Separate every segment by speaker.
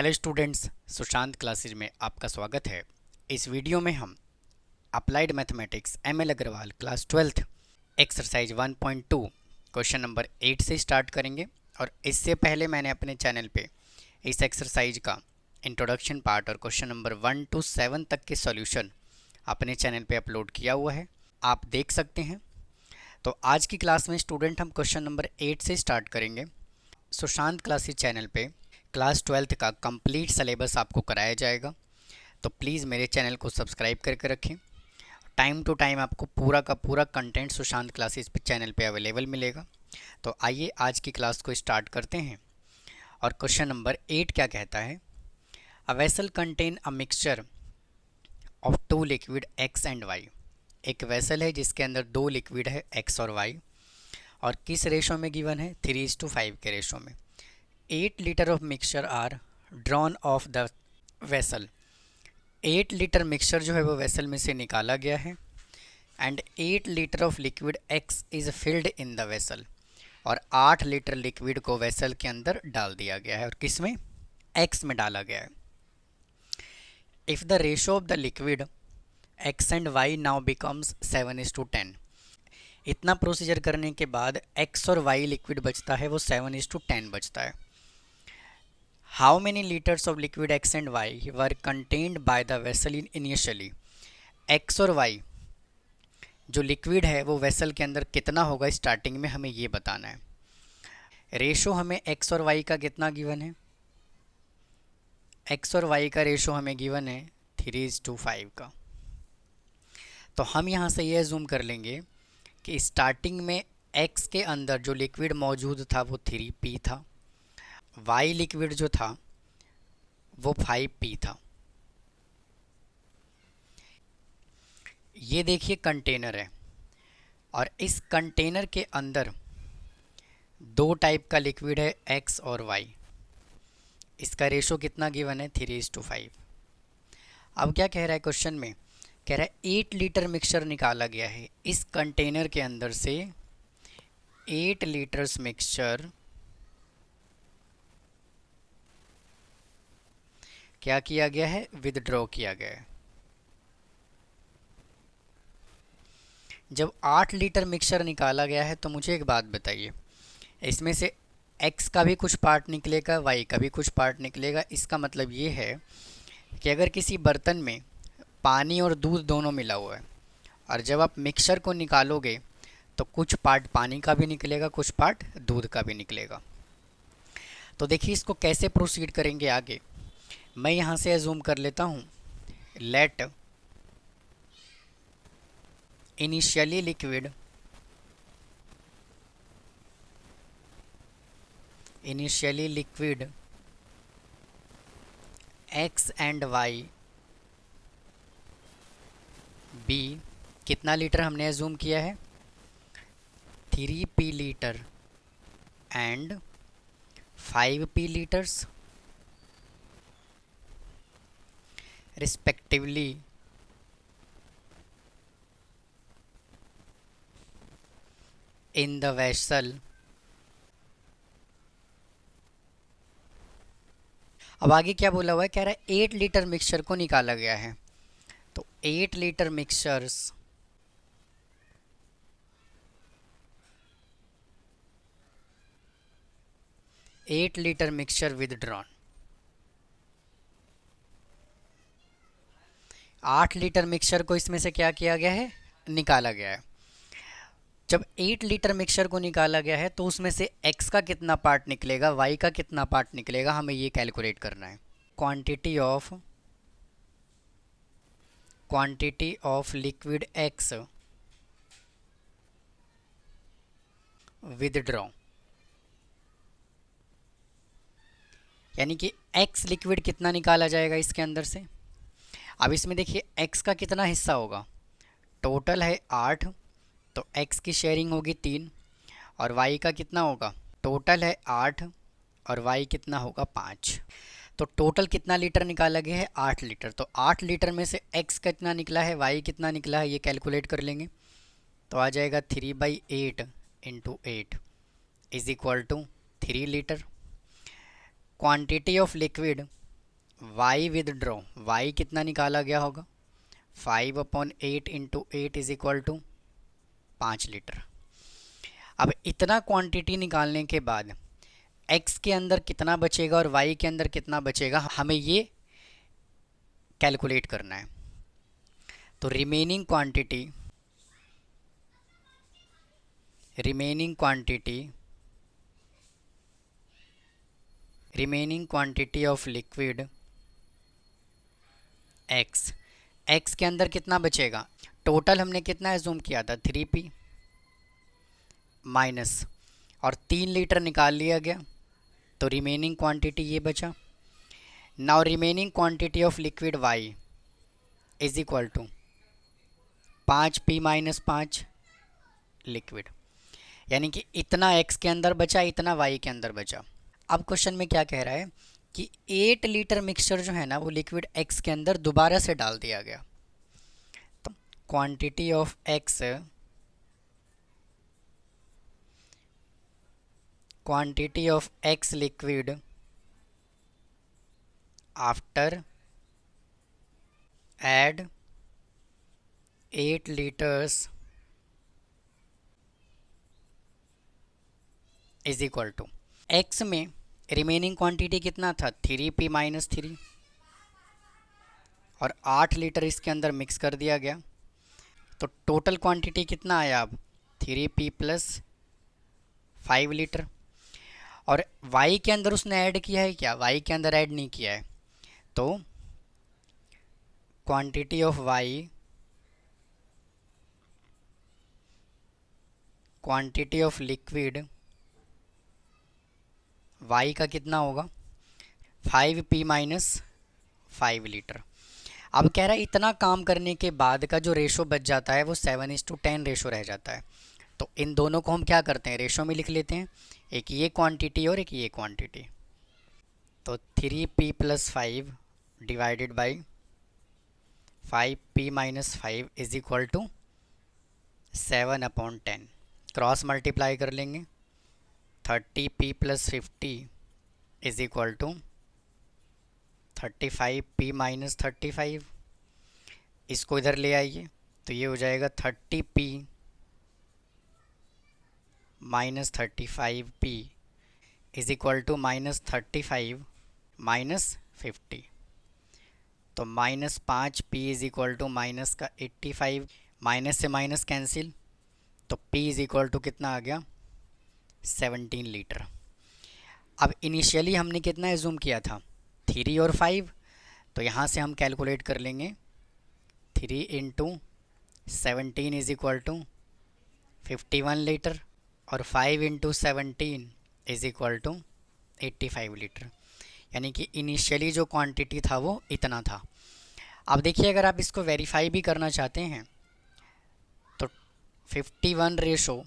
Speaker 1: Hello students, Sushant classes में आपका स्वागत है। इस वीडियो में हम applied mathematics ML Agarwal class 12th exercise 1.2 question number 8 से स्टार्ट करेंगे। और इससे पहले मैंने अपने चैनल पे इस एक्सरसाइज का इंट्रोडक्शन पार्ट और क्वेश्चन नंबर 1 to 7 तक के सॉल्यूशन अपने चैनल पे अपलोड किया हुआ है, आप देख सकते हैं। तो आज की क्लास में स्टूडेंट हम क्वेश्चन नंबर 8 से स्टार्ट करेंगे। सुशांत क्लासेज चैनल पे क्लास 12th का कंप्लीट सिलेबस आपको कराया जाएगा, तो प्लीज़ मेरे चैनल को सब्सक्राइब करके रखें। टाइम टू टाइम आपको पूरा का पूरा कंटेंट सुशांत क्लासेस पे चैनल पे अवेलेबल मिलेगा। तो आइए आज की क्लास को स्टार्ट करते हैं। और क्वेश्चन नंबर 8 क्या कहता है? A vessel contain a mixture of two liquid X and Y. एक वेसल है जिसके अंदर दो लिक्विड है एक्स और वाई, और किस रेशो में गिवन है? 3:5 के रेशो में। 8 litre of mixture are drawn off the vessel. 8 litre mixture जो है वो वेसल में से निकाला गया है। And 8 litre of liquid X is filled in the vessel. और 8 लीटर लिक्विड को वेसल के अंदर डाल दिया गया है, और किस में? एक्स में डाला गया है। If the ratio of the liquid X and Y now becomes 7:10। इतना प्रोसीजर करने के बाद एक्स और वाई लिक्विड बचता है वो 7:10 बचता है। How many litres of liquid X and why were contained by the vessel in initially. X और वाई जो लिक्विड है वो वेसल के अंदर कितना होगा स्टार्टिंग में, हमें ये बताना है। रेशो हमें एक्स और वाई का कितना गिवन है? एक्स और वाई का रेशो हमें गिवन है 3:5 का। तो हम यहाँ से ये अज्यूम कर लेंगे कि स्टार्टिंग में एक्स के अंदर जो लिक्विड मौजूद था वो 3p था, वाई लिक्विड जो था वो 5p था। ये देखिए कंटेनर है, और इस कंटेनर के अंदर दो टाइप का लिक्विड है एक्स और वाई। इसका रेशो कितना गिवन है? 3:5। अब क्या कह रहा है क्वेश्चन में? कह रहा है 8 लीटर मिक्सचर निकाला गया है। इस कंटेनर के अंदर से 8 लीटर्स मिक्सचर क्या किया गया है? विदड्रॉ किया गया है। जब 8 लीटर मिक्सचर निकाला गया है तो मुझे एक बात बताइए, इसमें से x का भी कुछ पार्ट निकलेगा, y का भी कुछ पार्ट निकलेगा। इसका मतलब ये है कि अगर किसी बर्तन में पानी और दूध दोनों मिला हुआ है, और जब आप मिक्सचर को निकालोगे तो कुछ पार्ट पानी का भी निकलेगा, कुछ पार्ट दूध का भी निकलेगा। तो देखिए इसको कैसे प्रोसीड करेंगे आगे। मैं यहाँ से अज्यूम कर लेता हूँ, let initially liquid X and Y be. कितना लीटर हमने अज्यूम किया है? 3p litre and 5p litres respectively in the vessel. अब आगे क्या बोला हुआ है? कह रहा है 8 लीटर मिक्सचर को निकाला गया है। तो 8 litre mixtures withdrawn. 8 litre mixture को इसमें से क्या किया गया है? निकाला गया है। जब 8 लीटर मिक्सचर को निकाला गया है तो उसमें से x का कितना पार्ट निकलेगा, y का कितना पार्ट निकलेगा, हमें ये कैलकुलेट करना है। Quantity of liquid x withdraw, यानी कि x लिक्विड कितना निकाला जाएगा इसके अंदर से। अब इसमें देखिए x का कितना हिस्सा होगा? टोटल है 8, तो x की शेयरिंग होगी 3, और y का कितना होगा? टोटल है 8 और y कितना होगा? 5। तो टोटल कितना लीटर निकाला गया है? 8 लीटर। तो 8 लीटर में से x कितना निकला है, y कितना निकला है, ये कैलकुलेट कर लेंगे। तो आ जाएगा 3/8 into 8 is equal to 3 litre. Quantity of liquid y withdraw, y कितना निकाला गया होगा, 5/8 into 8 is equal to 5 litre. अब इतना क्वांटिटी निकालने के बाद x के अंदर कितना बचेगा और y के अंदर कितना बचेगा, हमें ये कैलकुलेट करना है। तो remaining quantity of liquid x के अंदर कितना बचेगा, टोटल हमने कितना एज्यूम किया था 3p माइनस, और 3 लीटर निकाल लिया गया, तो रिमेनिंग क्वांटिटी ये बचा। Now remaining quantity of liquid y is equal to 5p minus 5 liquid, यानी कि इतना x के अंदर बचा, इतना y के अंदर बचा। अब क्वेश्चन में क्या कह रहा है कि 8 लीटर मिक्सचर जो है ना वो लिक्विड x के अंदर दोबारा से डाल दिया गया। तो quantity of x liquid after add 8 litres is equal to, x में रिमेनिंग क्वांटिटी कितना था 3p माइनस 3, और 8 लीटर इसके अंदर मिक्स कर दिया गया, तो टोटल क्वांटिटी कितना आया अब 3p प्लस 5 लीटर। और y के अंदर उसने ऐड किया है क्या, y के अंदर ऐड नहीं किया है, तो क्वांटिटी ऑफ लिक्विड y का कितना होगा 5p माइनस 5 लीटर। अब कह रहा है इतना काम करने के बाद का जो रेशो बच जाता है वो 7:10 रेशो रह जाता है। तो इन दोनों को हम क्या करते हैं, रेशो में लिख लेते हैं, एक ये क्वांटिटी और एक ये क्वांटिटी। तो 3p plus 5 divided by 5p minus 5 is equal to 7/10, cross multiply कर लेंगे, 30p plus 50 is equal to 35p minus 35, इसको इधर ले आइए तो ये हो जाएगा 30p minus 35p is equal to minus 35 minus 50, तो minus 5p is equal to minus का 85, माइनस से माइनस कैंसिल, तो p इज इक्वल टू कितना आ गया 17 लीटर। अब इनिशियली हमने कितना एज्यूम किया था 3 और 5, तो यहाँ से हम कैलकुलेट कर लेंगे 3 into 17 is equal to 51 litre, और 5 into 17 is equal to 85 litre, यानी कि इनिशियली जो क्वांटिटी था वो इतना था। अब देखिए अगर आप इसको वेरीफाई भी करना चाहते हैं तो 51 रेशो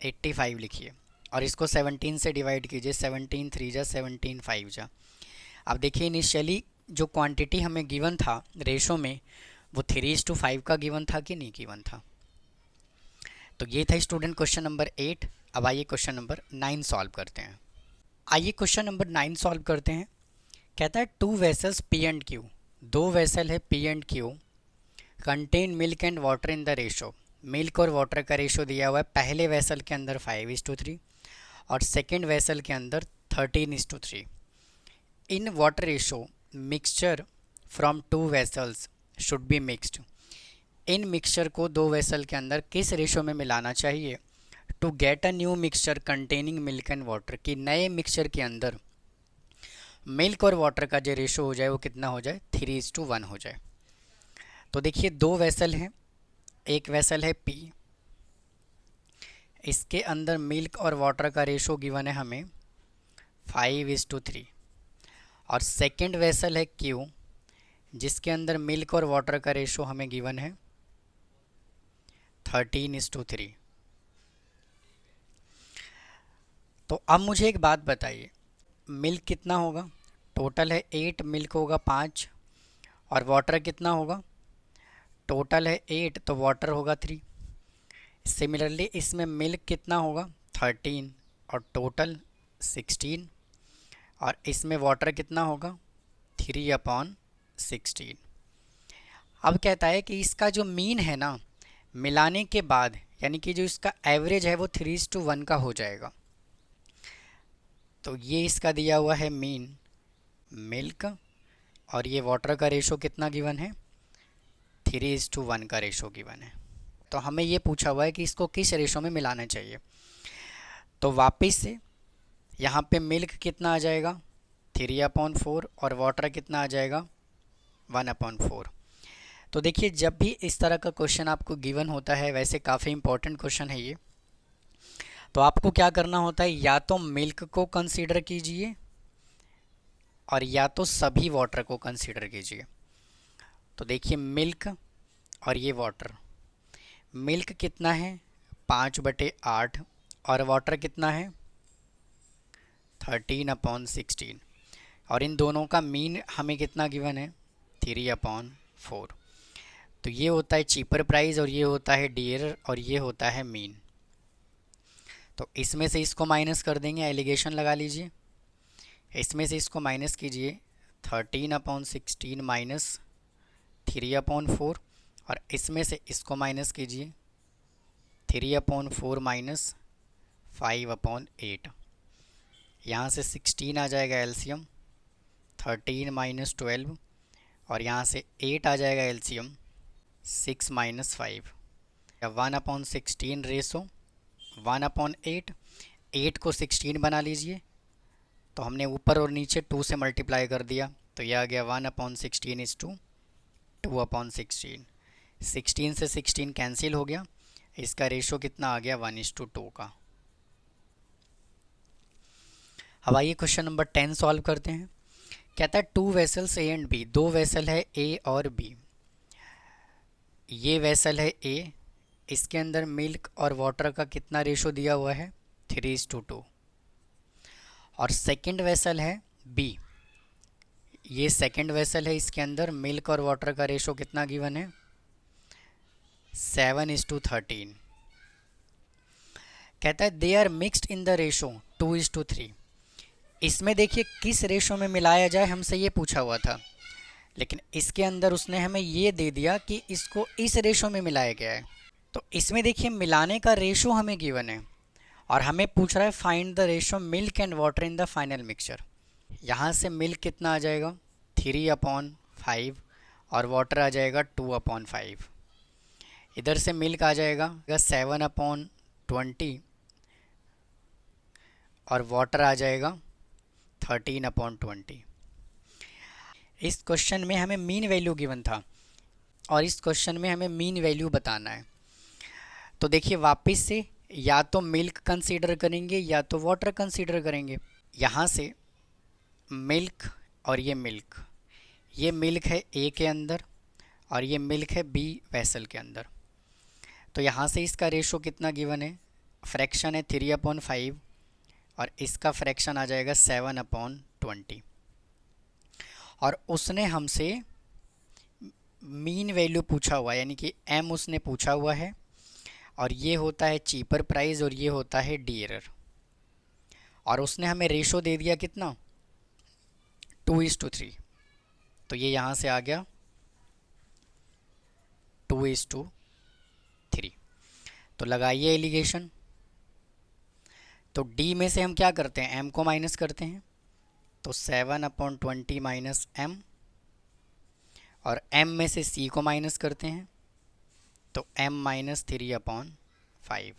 Speaker 1: 85 लिखिए और इसको 17 से डिवाइड कीजिए, 17 3 जा 17 5 जा। अब देखिए इनिशियली जो क्वांटिटी हमें गिवन था रेशो में वो 3:5 का गिवन था कि नहीं गिवन था। तो ये था स्टूडेंट क्वेश्चन नंबर 8। अब आइए क्वेश्चन नंबर 9 सॉल्व करते हैं। आइए क्वेश्चन नंबर 9 सॉल्व करते हैं। कहता है 2 vessels P and Q, 2 vessel है P and Q, contain milk and water in the ratio. Milk और वाटर का रेशो दिया हुआ है, पहले वेसल के अंदर 5:3 और सेकेंड वेसल के अंदर 13:3। In water ratio mixture from 2 vessels should be mixed. In mixture को 2 वेसल के अंदर किस रेशो में मिलाना चाहिए to get a new mixture containing milk and water, कि नए मिक्सचर के अंदर मिल्क और वाटर का जो रेशो हो जाए वो कितना हो जाए 3:1 हो जाए। तो देखिए 2 वेसल हैं, एक वेसल है P, इसके अंदर मिल्क और वाटर का रेशो गिवन है हमें 5:3, और सेकेंड वेसल है Q जिसके अंदर मिल्क और वाटर का रेशो हमें गिवन है 13:3। तो अब मुझे एक बात बताइए, मिल्क कितना होगा, टोटल है 8, मिल्क होगा 5, और वाटर कितना होगा, टोटल है 8 तो वाटर होगा 3। सिमिलरली इसमें मिल्क कितना होगा 13 और टोटल 16, और इसमें वाटर कितना होगा 3/16। अब कहता है कि इसका जो मीन है ना, मिलाने के बाद यानी कि जो इसका एवरेज है वो 3:1 का हो जाएगा। तो ये इसका दिया हुआ है मीन मिल्क, और ये वाटर का रेशो कितना गिवन है, 3:1 का रेशो गिवन है। तो हमें ये पूछा हुआ है कि इसको किस रेशो में मिलाना चाहिए। तो वापस से यहाँ पे मिल्क कितना आ जाएगा 3/4 और वाटर कितना आ जाएगा 1/4। तो देखिए जब भी इस तरह का क्वेश्चन आपको गिवन होता है, वैसे काफ़ी इंपॉर्टेंट क्वेश्चन है ये, तो आपको क्या करना होता है, या तो मिल्क को कंसीडर कीजिए और या तो सभी वाटर को कंसीडर कीजिए। तो देखिए मिल्क और ये वाटर, मिल्क कितना है 5/8 और वाटर कितना है 13/16, और इन दोनों का मीन हमें कितना गिवन है 3/4। तो ये होता है चीपर प्राइस और ये होता है डियर और ये होता है मीन। तो इसमें से इसको माइनस कर देंगे, एलिगेशन लगा लीजिए, इसमें से इसको माइनस कीजिए 13/16 माइनस 3/4, और इसमें से इसको माइनस कीजिए 3/4 माइनस 5/8। यहाँ से 16 आ जाएगा एलसीएम 13 माइनस 12, और यहाँ से 8 आ जाएगा एलसीएम 6 माइनस 5। 1/16 रेसो 1/8, 8 को 16 बना लीजिए, तो हमने ऊपर और नीचे 2 से मल्टीप्लाई कर दिया, तो यह आ गया 1/16 इज टू 2/16। 16 से 16 कैंसिल हो गया, इसका रेशो कितना आ गया 1:2 का। अब आइए क्वेश्चन नंबर 10 सॉल्व करते हैं। कहता है 2 vessels A and B, 2 vessel है ए और बी। ये वेसल है ए, इसके अंदर मिल्क और वाटर का कितना रेशो दिया हुआ है 3:2। और सेकंड वेसल है बी, ये सेकंड वेसल है, इसके अंदर मिल्क और वाटर का रेशो कितना गिवन है 7:13। कहता है they are mixed in the ratio 2:3। इसमें देखिए किस रेशो में मिलाया जाए हमसे ये पूछा हुआ था, लेकिन इसके अंदर उसने हमें ये दे दिया कि इसको इस रेशो में मिलाया गया है। तो इसमें देखिए मिलाने का रेशो हमें गिवन है और हमें पूछ रहा है find the ratio milk and water in the final mixture. यहाँ से मिल्क कितना आ जाएगा 3/5 और वाटर आ जाएगा 2/5। इधर से मिल्क आ जाएगा 7/20 और वाटर आ जाएगा 13/20। इस क्वेश्चन में हमें मीन वैल्यू गिवन था और इस क्वेश्चन में हमें मीन वैल्यू बताना है। तो देखिए वापस से या तो मिल्क कंसीडर करेंगे या तो वाटर कंसीडर करेंगे। यहाँ से मिल्क और ये मिल्क है ए के अंदर और ये मिल्क है बी वेसल के अंदर। तो यहाँ से इसका रेशो कितना गिवन है, फ्रैक्शन है 3/5 और इसका फ्रैक्शन आ जाएगा 7/20। और उसने हमसे मीन वैल्यू पूछा हुआ है, यानी कि एम उसने पूछा हुआ है, और ये होता है चीपर प्राइस और ये होता है डियरर। और उसने हमें रेशो दे दिया कितना 2:3। तो ये यहाँ से आ गया 2:3। तो लगाइए एलिगेशन। तो डी में से हम क्या करते हैं, एम को माइनस करते हैं, तो 7/20 माइनस एम, और एम में से सी को माइनस करते हैं तो m माइनस 3/5।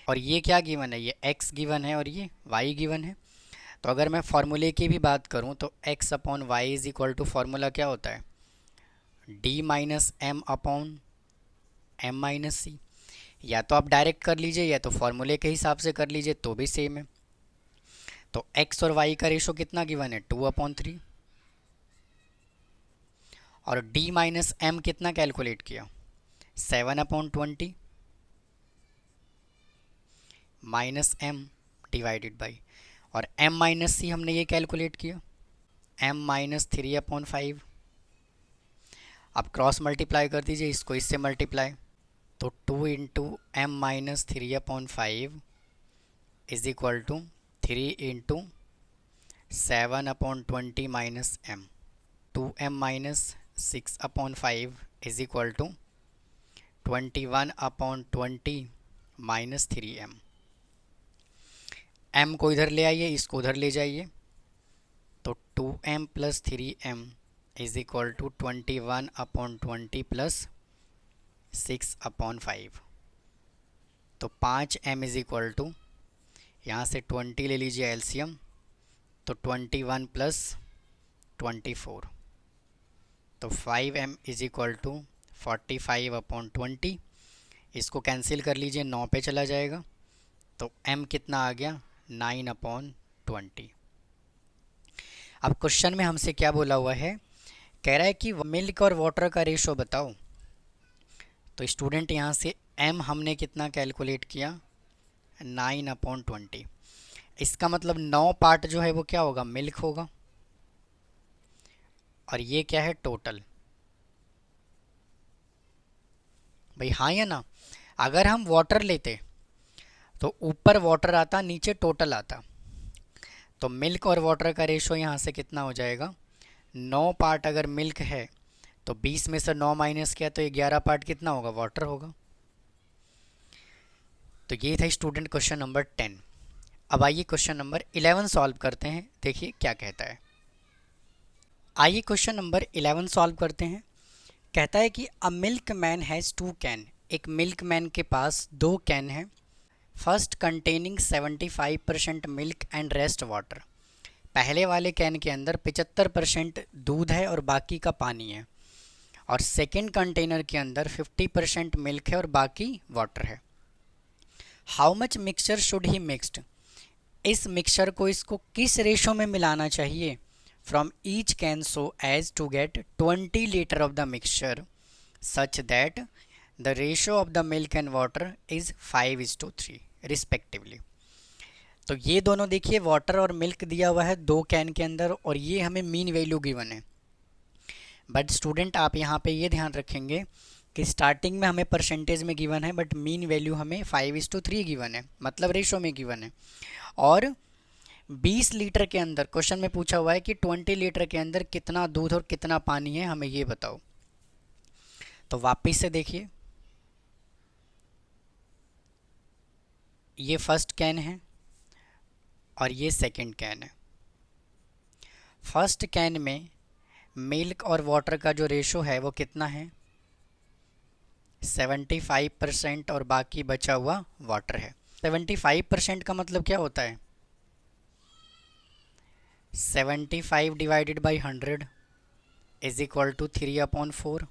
Speaker 1: और ये क्या गिवन है, ये x गिवन है और ये y गिवन है। तो अगर मैं फॉर्मूले की भी बात करूं तो x/y is equal to formula क्या होता है d माइनस m/m माइनस सी। या तो आप डायरेक्ट कर लीजिए या तो फॉर्मूले के हिसाब से कर लीजिए, तो भी सेम है। तो x और y का रेशो कितना गिवन है 2/3, और d माइनस m कितना कैलकुलेट किया 7/20 माइनस m डिवाइडेड बाई, और m माइनस सी हमने ये कैलकुलेट किया m माइनस 3/5। आप क्रॉस मल्टीप्लाई कर दीजिए, इसको इससे मल्टीप्लाई, तो 2 into m minus 3/5 is equal to 3 into 7/20 minus m, 2m minus 6/5 is equal to 21/20 minus 3m। m को इधर ले आइए, इसको उधर ले जाइए, तो 2m plus 3m is equal to 21/20 plus 6/5। तो 5m इज इक्वल टू, यहाँ से 20 ले लीजिए एलसीएम, तो 21 प्लस 24, तो 5m इज इक्वल टू 45/20। इसको कैंसिल कर लीजिए, 9 पे चला जाएगा, तो m कितना आ गया 9/20। अब क्वेश्चन में हमसे क्या बोला हुआ है, कह रहा है कि मिल्क और वाटर का रेशो बताओ। तो स्टूडेंट यहाँ से m हमने कितना कैलकुलेट किया 9/20। इसका मतलब 9 पार्ट जो है वो क्या होगा, मिल्क होगा, और ये क्या है टोटल। भाई हाँ या ना, अगर हम वाटर लेते तो ऊपर वाटर आता, नीचे टोटल आता, तो मिल्क और वाटर का रेशो यहाँ से कितना हो जाएगा, 9 पार्ट अगर मिल्क है तो 20 में से 9 माइनस किया तो 11 पार्ट कितना होगा, वाटर होगा। तो ये था स्टूडेंट क्वेश्चन नंबर 10। अब आइए क्वेश्चन नंबर 11 सॉल्व करते हैं, देखिए क्या कहता है। आइए क्वेश्चन नंबर 11 सॉल्व करते हैं। कहता है कि a milk man has 2 can, एक मिल्क मैन के पास 2 कैन है। First containing 75% milk and rest water, पहले वाले कैन के अंदर 75% दूध है और बाकी का पानी है, और सेकेंड कंटेनर के अंदर 50% मिल्क है और बाकी वाटर है। How much mixture should he mixed, इस मिक्सचर को इसको किस रेशो में मिलाना चाहिए, from each can so as to get 20 litre of the mixture such that the ratio of the milk and water is 5:3 respectively. तो ये दोनों देखिए, वाटर और मिल्क दिया हुआ है 2 कैन के अंदर, और ये हमें मीन वैल्यू गिवन है। बट स्टूडेंट आप यहाँ पे ये ध्यान रखेंगे कि स्टार्टिंग में हमें परसेंटेज में गिवन है, बट मीन वैल्यू हमें 5:3 गिवन है, मतलब रेशो में गिवन है। और 20 लीटर के अंदर क्वेश्चन में पूछा हुआ है कि 20 लीटर के अंदर कितना दूध और कितना पानी है, हमें ये बताओ। तो वापस से देखिए, ये फर्स्ट कैन है और ये सेकंड कैन है। फर्स्ट कैन में मिल्क और वाटर का जो रेशो है वो कितना है, 75%, और बाकी बचा हुआ वाटर है। 75% का मतलब क्या होता है, 75 divided by 100 is equal to 3/4।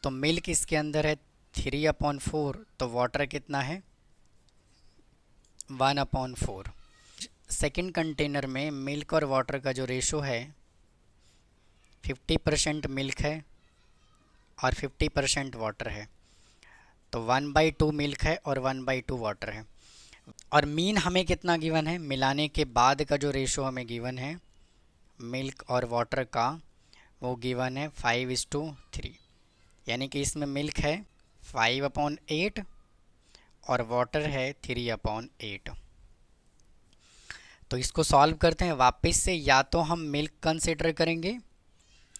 Speaker 1: तो मिल्क इसके अंदर है 3/4, तो वाटर कितना है 1/4। सेकेंड कंटेनर में मिल्क और वाटर का जो रेशो है 50% मिल्क है और 50% वाटर है, तो 1/2 मिल्क है और 1/2 वाटर है। और मीन हमें कितना गिवन है, मिलाने के बाद का जो रेशो हमें गिवन है मिल्क और वाटर का, वो गिवन है 5:3, यानी कि इसमें मिल्क है 5/8 और वाटर है 3/8। तो इसको सॉल्व करते हैं वापस से, या तो हम मिल्क कंसीडर करेंगे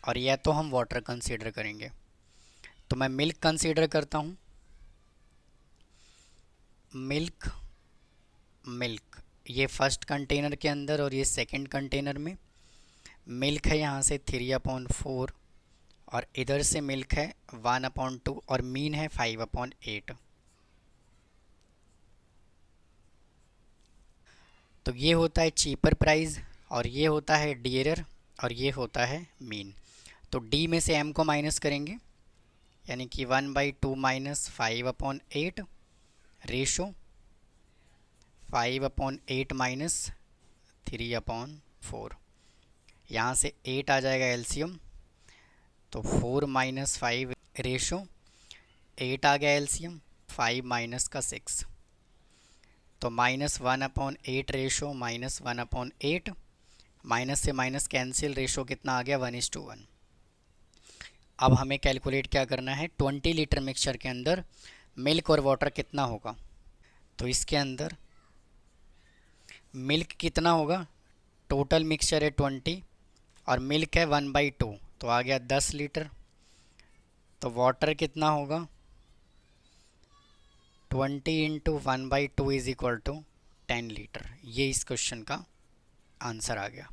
Speaker 1: और या तो हम वाटर कंसीडर करेंगे। तो मैं मिल्क कंसीडर करता हूँ। मिल्क मिल्क ये फर्स्ट कंटेनर के अंदर और ये सेकंड कंटेनर में मिल्क है यहाँ से 3/4, और इधर से मिल्क है 1/2 और मीन है 5/8। तो ये होता है चीपर प्राइस और ये होता है डियरर और ये होता है मीन। तो डी में से एम को माइनस करेंगे, यानी कि 1/2 माइनस 5/8 रेशो 5/8 माइनस 3/4। यहाँ से 8 आ जाएगा एलसीएम, तो 4 माइनस 5 रेशो 8 आ गया एलसीएम, 5 माइनस का 6, तो -1/8 रेशो -1/8, माइनस से माइनस कैंसिल, रेशो कितना आ गया 1:1। अब हमें कैलकुलेट क्या करना है, 20 लीटर मिक्सचर के अंदर मिल्क और वाटर कितना होगा। तो इसके अंदर मिल्क कितना होगा टोटल मिक्सचर है 20 और मिल्क है 1/2, तो आ गया 10 लीटर। तो वाटर कितना होगा, 20 into 1/2 is equal to 10 litre. ये इस क्वेश्चन का आंसर आ गया।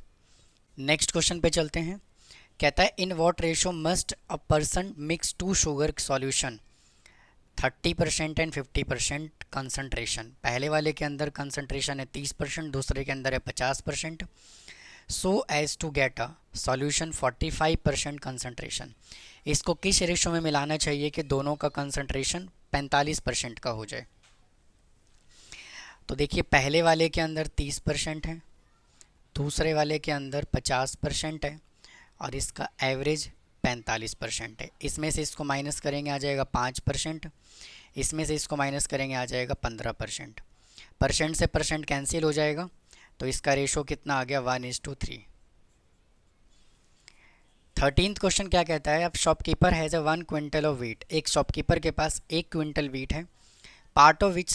Speaker 1: नेक्स्ट क्वेश्चन पे चलते हैं। कहता है in what ratio must a person mix two sugar solution 30% and 50% concentration. पहले वाले के अंदर कंसनट्रेशन है 30%, दूसरे के अंदर है 50%। So as to get a solution 45% concentration. इसको किस रेशो में मिलाना चाहिए कि दोनों का कंसनट्रेशन 45% का हो जाए। तो देखिए पहले वाले के अंदर 30% है, दूसरे वाले के अंदर 50% है और इसका एवरेज 45% है। इसमें से इसको माइनस करेंगे आ जाएगा 5%, इसमें से इसको माइनस करेंगे आ जाएगा 15%। परसेंट से परसेंट कैंसिल हो जाएगा, तो इसका रेशो कितना आ गया 1:3। 13th क्वेश्चन क्या कहता है, अब shopkeeper has a 1 quintal of wheat. एक शॉपकीपर के पास 1 क्विंटल वीट है, part of which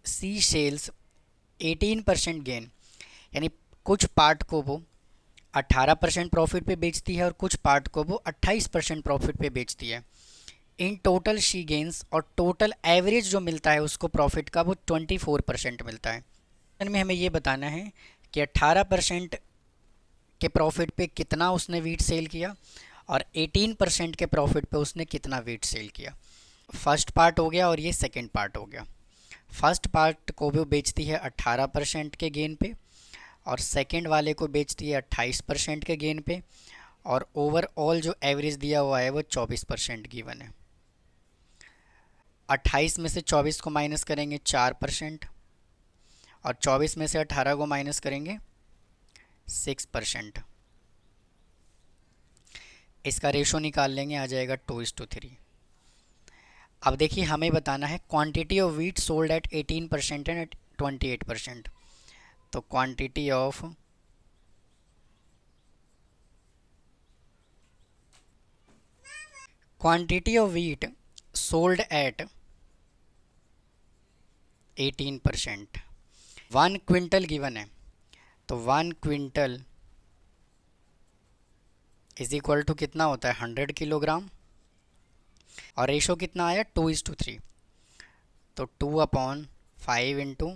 Speaker 1: she sells 18% gain, यानी कुछ पार्ट को वो 18% प्रॉफिट पे बेचती है और कुछ पार्ट को वो 28% प्रॉफिट पे बेचती है। इन टोटल शी गेन्स, और टोटल एवरेज जो मिलता है उसको प्रॉफिट का वो 24% मिलता है। में हमें ये बताना है कि 18% के प्रॉफिट पे कितना उसने वीट सेल किया और 18% के प्रॉफिट पे उसने कितना वीट सेल किया। फर्स्ट पार्ट हो गया और ये सेकंड पार्ट हो गया। फर्स्ट पार्ट को वो बेचती है 18% के गेन पे और सेकंड वाले को बेचती है 28% के गेन पे, और ओवरऑल जो एवरेज दिया हुआ है वो 24% गिवन है। 28 में से 24 को माइनस करेंगे 4%, और 24 में से 18 को माइनस करेंगे 6%। इसका रेशो निकाल लेंगे, आ जाएगा 2:3। अब देखिए हमें बताना है quantity of wheat sold at 18% and 28%। तो quantity of wheat sold at 18%, 1 quintal given है, तो 1 क्विंटल इज इक्वल टू कितना होता है 100 किलोग्राम, और रेशो कितना आया 2:3। तो 2/5 इंटू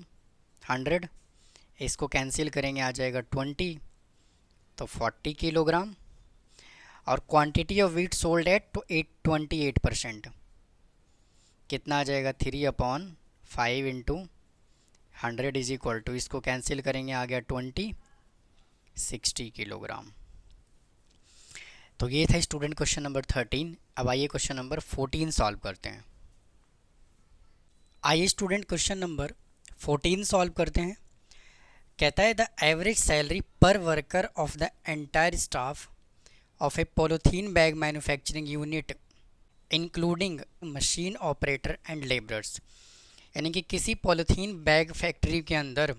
Speaker 1: 100, इसको कैंसिल करेंगे आ जाएगा 20, तो 40 किलोग्राम। और quantity of wheat sold at 28% कितना आ जाएगा 3/5 इंटू 100 इज इक्वल टू, इसको कैंसिल करेंगे आ गया 60 किलोग्राम। तो ये था स्टूडेंट क्वेश्चन नंबर 13। अब आइए क्वेश्चन नंबर 14 सॉल्व करते हैं। आइए स्टूडेंट क्वेश्चन नंबर 14 सॉल्व करते हैं। कहता है द एवरेज सैलरी पर worker of the entire staff of A polythene bag manufacturing unit including machine operator and labourers, यानी कि किसी पॉलीथीन बैग फैक्ट्री के अंदर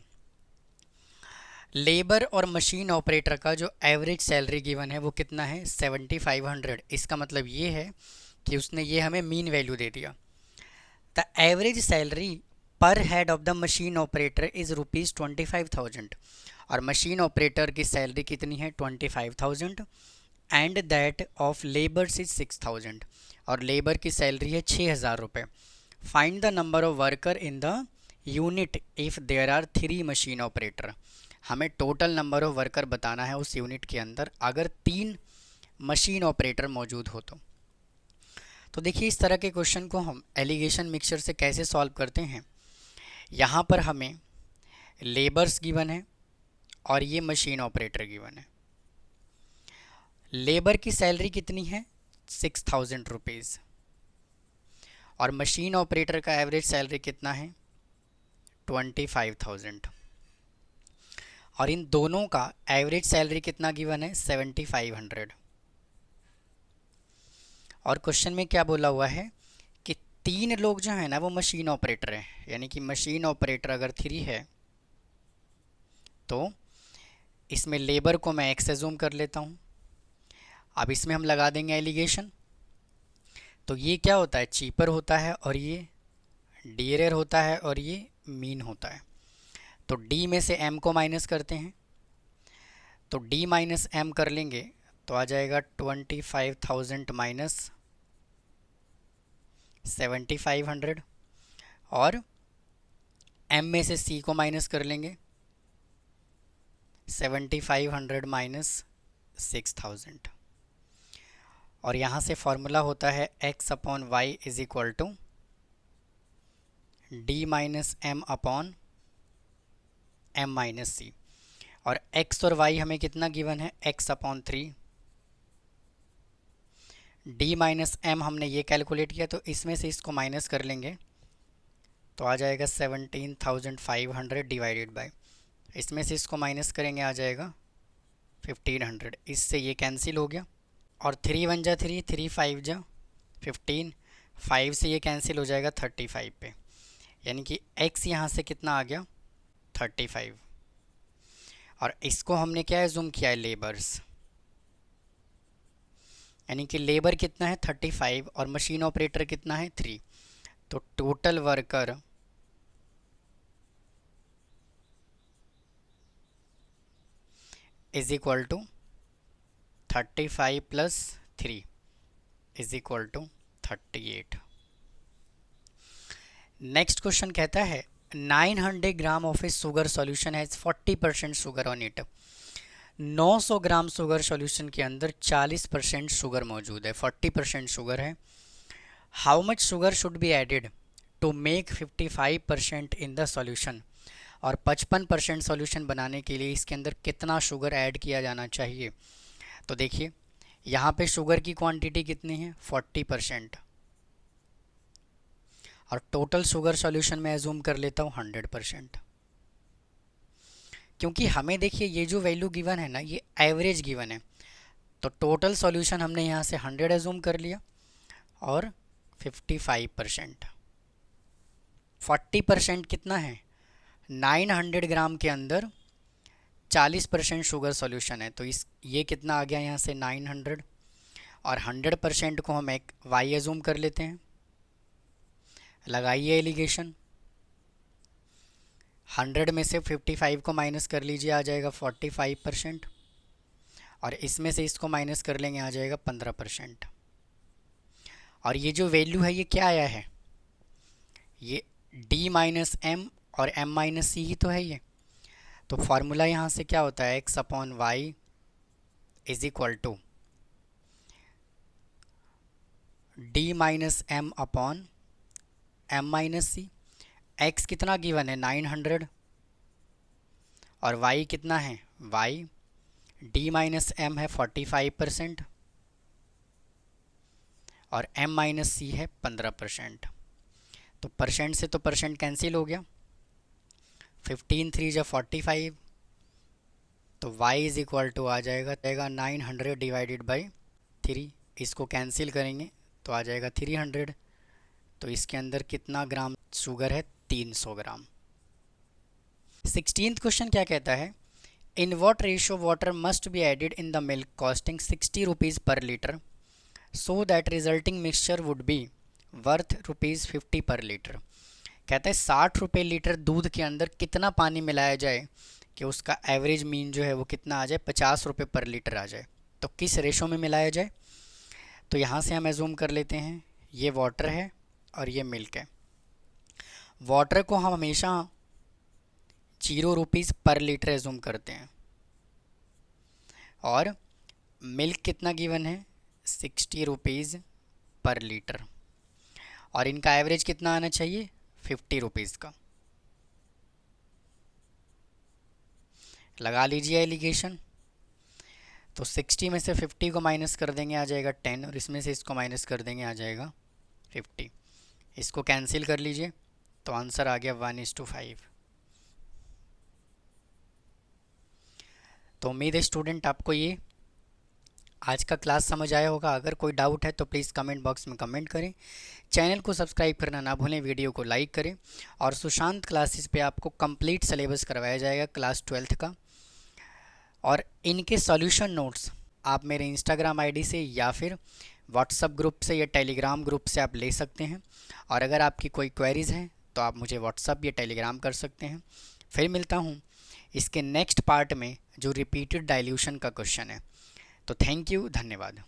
Speaker 1: लेबर और मशीन ऑपरेटर का जो एवरेज सैलरी गिवन है वो कितना है 7500। इसका मतलब ये है कि उसने ये हमें मीन वैल्यू दे दिया। The average salary per head of the machine operator is ₹25,000, और मशीन ऑपरेटर की सैलरी कितनी है 25,000, and that of labours is 6,000, और लेबर की सैलरी है 6,000 रुपये। Find the number of worker in the unit if there are 3 machine operator. हमें total number of worker बताना है उस यूनिट के अंदर अगर 3 मशीन ऑपरेटर मौजूद हो तो देखिए इस तरह के क्वेश्चन को हम एलिगेशन मिक्सचर से कैसे सॉल्व करते हैं। यहाँ पर हमें लेबर्स गिवन है और ये मशीन ऑपरेटर गिवन है। लेबर की सैलरी कितनी है 6,000 रुपीज़, और मशीन ऑपरेटर का एवरेज सैलरी कितना है 25,000, और इन दोनों का एवरेज सैलरी कितना गिवन है 7,500। और क्वेश्चन में क्या बोला हुआ है कि 3 लोग जो है ना वो मशीन ऑपरेटर हैं, यानी कि मशीन ऑपरेटर अगर 3 है तो इसमें लेबर को मैं एक्स एज्यूम कर लेता हूँ। अब इसमें हम लगा देंगे एलिगेशन। तो ये क्या होता है चीपर होता है और ये डियरर होता है और ये मीन होता है। तो डी में से एम को माइनस करते हैं तो d माइनस एम कर लेंगे तो आ जाएगा 25,000 माइनस 7,500, और m में से c को माइनस कर लेंगे 7,500 माइनस 6,000, और यहाँ से फॉर्मूला होता है x upon Y is equal to d minus M upon m minus c, और x और y हमें कितना गिवन है, x upon 3, d minus m हमने ये कैलकुलेट किया तो इसमें से इसको माइनस कर लेंगे तो आ जाएगा 17,500 डिवाइडेड बाय, इसमें से इसको माइनस करेंगे आ जाएगा 1,500, इससे ये कैंसिल हो गया, और 3 1 जा 3, 3 5 जा 15, 5 से ये कैंसिल हो जाएगा 35 पे, यानी कि x यहाँ से कितना आ गया 35, और इसको हमने क्या एज्यूम किया है, लेबर्स, यानी कि लेबर कितना है 35 और मशीन ऑपरेटर कितना है 3, तो total worker is equal to 35 plus 3 is equal to 38। Next question कहता है 900 gram of a sugar solution has 40% sugar on it. 900 gram sugar solution के अंदर 40% शुगर मौजूद है, 40% शुगर है। How much sugar should be added to make 55% in the solution, और 55% solution बनाने के लिए इसके अंदर कितना शुगर ऐड किया जाना चाहिए। तो देखिए यहाँ पे शुगर की क्वांटिटी कितनी है 40%, और टोटल शुगर सॉल्यूशन में एज्यूम कर लेता हूँ 100%, क्योंकि हमें देखिए ये जो वैल्यू गिवन है ना ये एवरेज गिवन है, तो टोटल सॉल्यूशन हमने यहाँ से 100 एज्यूम कर लिया और 55%, 40% कितना है 900 ग्राम के अंदर 40% शुगर सॉल्यूशन है, तो इस ये कितना आ गया यहाँ से 900, और 100% को हम एक y एज्यूम कर लेते हैं, लगाइए एलिगेशन, 100 में से 55 को माइनस कर लीजिए आ जाएगा 45%, और इसमें से इसको माइनस कर लेंगे आ जाएगा 15%, और ये जो वैल्यू है ये क्या आया है, ये d माइनस एम और m माइनस सी ही तो है ये, तो फार्मूला यहाँ से क्या होता है x upon Y is equal to d minus M upon m minus C. x कितना गिवन है 900, और y कितना है y d माइनस एम है 45% और m माइनस सी है 15%, तो परसेंट से तो परसेंट कैंसिल हो गया, 15 3 जा 45, तो y इज इक्वल टू आ जाएगा 900 डिवाइडेड बाई 3, इसको कैंसिल करेंगे तो आ जाएगा 300, तो इसके अंदर कितना ग्राम शुगर है 300 ग्राम। 16th क्वेश्चन क्या कहता है, in what ratio water must be added in the milk costing 60 rupees per litre so that resulting mixture would be worth ₹50 per litre. कहता है 60 रुपये लीटर दूध के अंदर कितना पानी मिलाया जाए कि उसका एवरेज मीन जो है वो कितना आ जाए 50 रुपये पर लीटर आ जाए, तो किस रेशो में मिलाया जाए। तो यहाँ से हम एज्यूम कर लेते हैं ये वाटर है और ये मिल्क है। वाटर को हम हमेशा 0 रुपीज़ पर लीटर एज्यूम करते हैं, और मिल्क कितना गिवन है 60 रुपीज़ पर लीटर, और इनका एवरेज कितना आना चाहिए 50 रुपीज़ का। लगा लीजिए एलिगेशन, तो 60 में से 50 को माइनस कर देंगे आ जाएगा 10, और इसमें से इसको माइनस कर देंगे आ जाएगा 50, इसको कैंसिल कर लीजिए तो आंसर आ गया 1:5। तो उम्मीद है स्टूडेंट आपको ये आज का क्लास समझ आया होगा। अगर कोई डाउट है तो प्लीज़ कमेंट बॉक्स में कमेंट करें, चैनल को सब्सक्राइब करना ना भूलें, वीडियो को लाइक करें, और सुशांत क्लासेस पे आपको कंप्लीट सिलेबस करवाया जाएगा क्लास 12th का, और इनके सॉल्यूशन नोट्स आप मेरे इंस्टाग्राम आईडी से या फिर व्हाट्सएप ग्रुप से या टेलीग्राम ग्रुप से आप ले सकते हैं, और अगर आपकी कोई क्वेरीज़ हैं तो आप मुझे व्हाट्सएप या टेलीग्राम कर सकते हैं। फिर मिलता हूँ इसके नेक्स्ट पार्ट में जो रिपीटेड डाइल्यूशन का क्वेश्चन है। तो थैंक यू, धन्यवाद।